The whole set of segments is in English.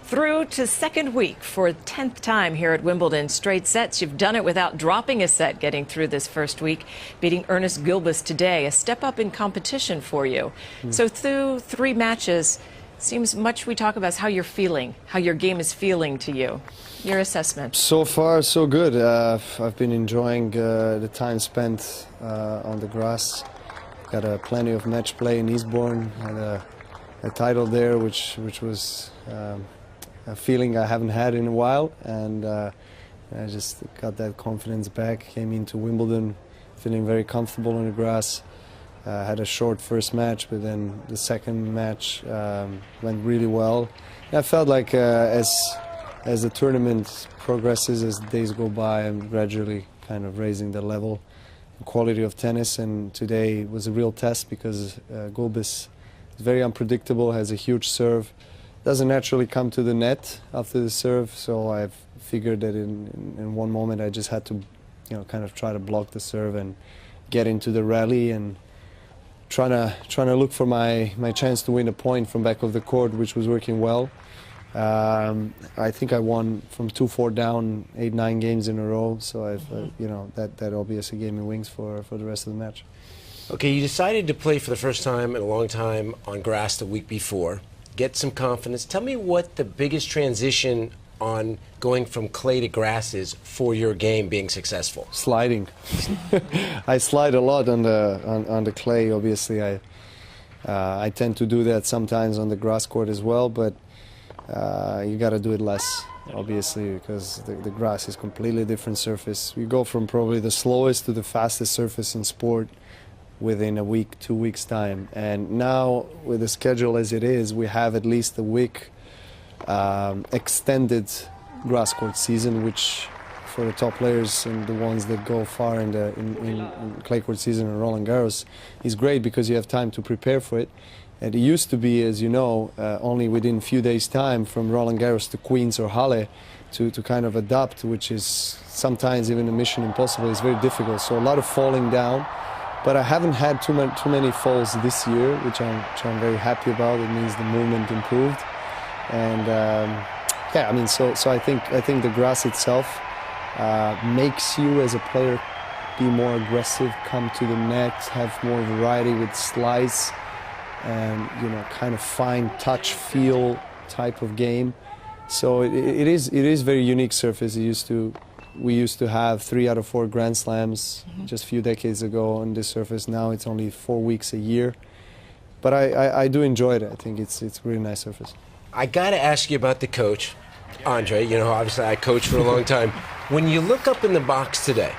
Through to second week for the 10th time here at Wimbledon. Straight sets. You've done it without dropping a set getting through this first week, beating Ernest Gilbis today. A step up in competition for you. So through 3 matches, seems much we talk about is how you're feeling, how your game is feeling to you. Your assessment? So far, so good. I've been enjoying the time spent on the grass. Got plenty of match play in Eastbourne. Had a title there, which was a feeling I haven't had in a while, and I just got that confidence back. Came into Wimbledon feeling very comfortable on the grass. Had a short first match, but then the second match went really well. And I felt like as the tournament progresses, as days go by, I'm gradually kind of raising the level and quality of tennis. And today was a real test because Gulbis is very unpredictable, has a huge serve. Doesn't naturally come to the net after the serve, so I've figured that in one moment I just had to, kind of try to block the serve and get into the rally and trying to look for my chance to win a point from back of the court, which was working well. I think I won from 2-4 down 8-9 games in a row, so that obviously gave me wings for the rest of the match. Okay, you decided to play for the first time in a long time on grass the week before. Get some confidence. Tell me what the biggest transition on going from clay to grass is for your game being successful. Sliding. I slide a lot on the clay. Obviously, I tend to do that sometimes on the grass court as well, but you got to do it less, obviously, because the grass is completely different surface. We go from probably the slowest to the fastest surface in sport within a week, 2 weeks time. And now, with the schedule as it is, we have at least a week extended grass court season, which for the top players and the ones that go far in clay court season and Roland Garros is great because you have time to prepare for it. And it used to be, as you know, only within a few days' time from Roland Garros to Queens or Halle to kind of adapt, which is sometimes even a mission impossible. It's very difficult. So a lot of falling down. But I haven't had too many falls this year, which I'm very happy about. It means the movement improved, and yeah, I mean, so I think the grass itself makes you as a player be more aggressive, come to the net, have more variety with slice, and kind of fine touch, feel type of game. So it is very unique surface. We used to have 3 out of 4 Grand Slams just a few decades ago on this surface. Now it's only 4 weeks a year. But I do enjoy it. I think it's a really nice surface. I got to ask you about the coach, Andre. Obviously I coached for a long time. When you look up in the box today,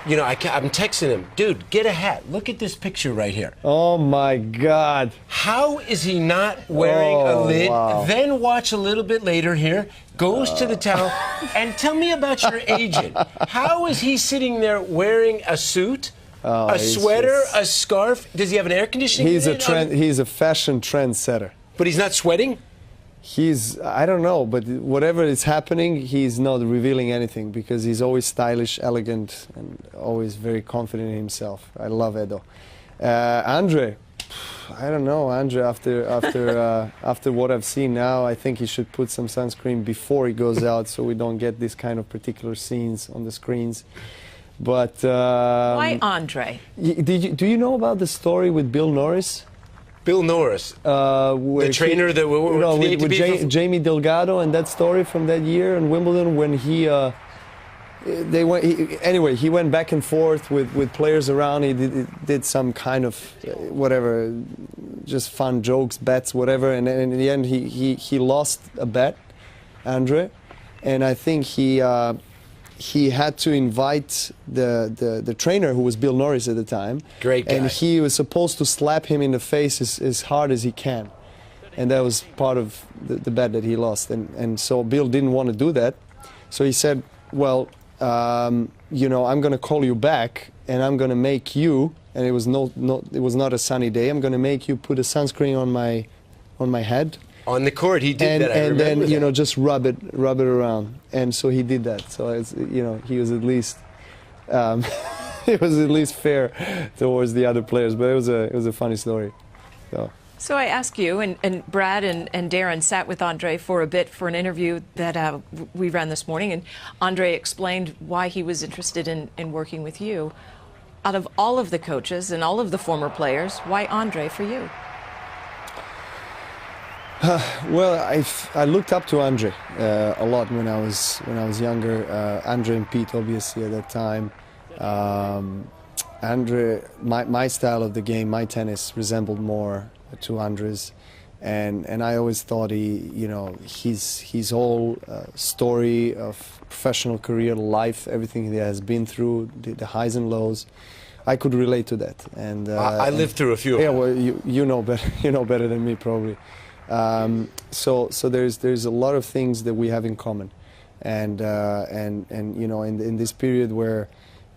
I'm texting him, dude, get a hat. Look at this picture right here. Oh, my God. How is he not wearing a lid? Wow. Then watch a little bit later here, goes to the towel, and tell me about your agent. How is he sitting there wearing a suit, a sweater, a scarf? Does he have an air conditioning unit? He's a fashion trendsetter. But he's not sweating? I don't know, but whatever is happening, he's not revealing anything because he's always stylish, elegant, and always very confident in himself. I love Edo. Andre, I don't know, Andre, after what I've seen now, I think he should put some sunscreen before he goes out so we don't get this kind of particular scenes on the screens. But why Andre? Do you know about the story with Bill Norris? Bill Norris, the trainer with Jamie Delgado, and that story from that year in Wimbledon when he went back and forth with players around. He did some kind of whatever, just fun jokes, bets, whatever, and in the end he lost a bet, Andre, and I think he had to invite the trainer, who was Bill Norris at the time. Great guy. And he was supposed to slap him in the face as hard as he can. And that was part of the bet that he lost. And so Bill didn't want to do that. So he said, well, I'm going to call you back and I'm going to make you, and it was not a sunny day, I'm going to make you put a sunscreen on my head. On the court, he did that. And then just rub it around, and so he did that. So it's he was at least it was at least fair towards the other players. But it was a funny story. So. So I ask you, and Brad and Darren sat with Andre for a bit for an interview that we ran this morning, and Andre explained why he was interested in working with you. Out of all of the coaches and all of the former players, why Andre for you? Well, I looked up to Andre a lot when I was younger. Andre and Pete, obviously, at that time. Andre, my style of the game, my tennis resembled more to Andre's, and I always thought his whole story of professional career, life, everything he has been through, the highs and lows, I could relate to that. And I lived through a few. Yeah, well, you know better, better than me probably. So there's a lot of things that we have in common, and in this period where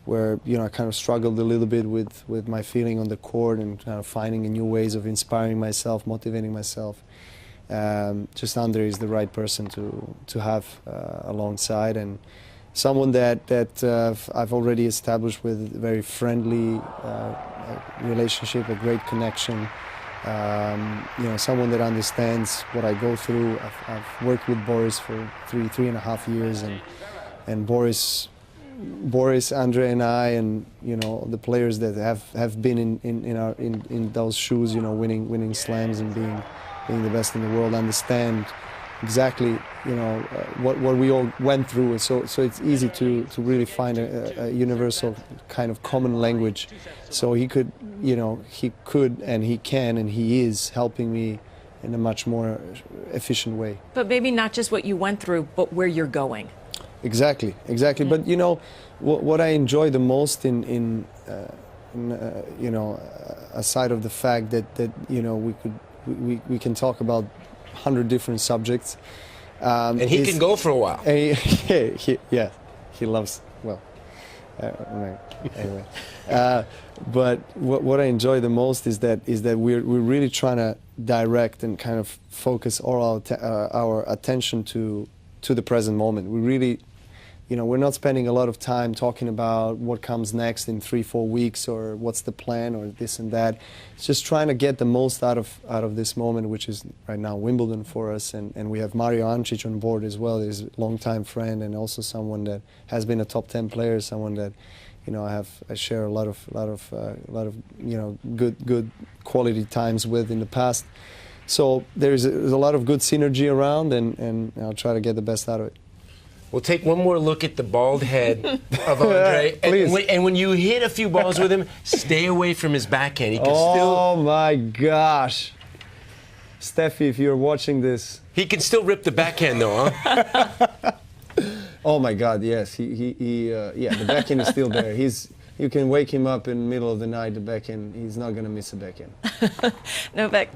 I kind of struggled a little bit with my feeling on the court and kind of finding new ways of inspiring myself, motivating myself. Just Andre is the right person to have alongside, and someone that I've already established with a very friendly relationship, a great connection. Someone that understands what I go through. I've worked with Boris for three and a half years, and Boris, Andre, and I, and the players that have been in those shoes, winning slams and being the best in the world, understand exactly what we all went through. So it's easy to really find a universal kind of common language. So he could and he can and he is helping me in a much more efficient way. But maybe not just what you went through, but where you're going. Exactly. But what I enjoy the most in aside of the fact that we can talk about 100 different subjects. And he can go for a while. He loves, well, right, anyway. But what I enjoy the most is that we're really trying to direct and kind of focus all our attention to the present moment. We really, we're not spending a lot of time talking about what comes next in 3-4 weeks or what's the plan or this and that. It's just trying to get the most out of this moment, which is right now Wimbledon for us, and we have Mario Ancic on board as well. He's a longtime friend and also someone that has been a top 10 player, someone that I share a lot of good quality times with in the past. So there's a lot of good synergy around, and I'll try to get the best out of it. We'll take one more look at the bald head of Andre. And when you hit a few balls with him, stay away from his backhand. He can oh my gosh. Steffi, if you're watching this. He can still rip the backhand though, huh? Oh my God, yes. The backhand is still there. You can wake him up in the middle of the night, the backhand, he's not going to miss a backhand. Novak,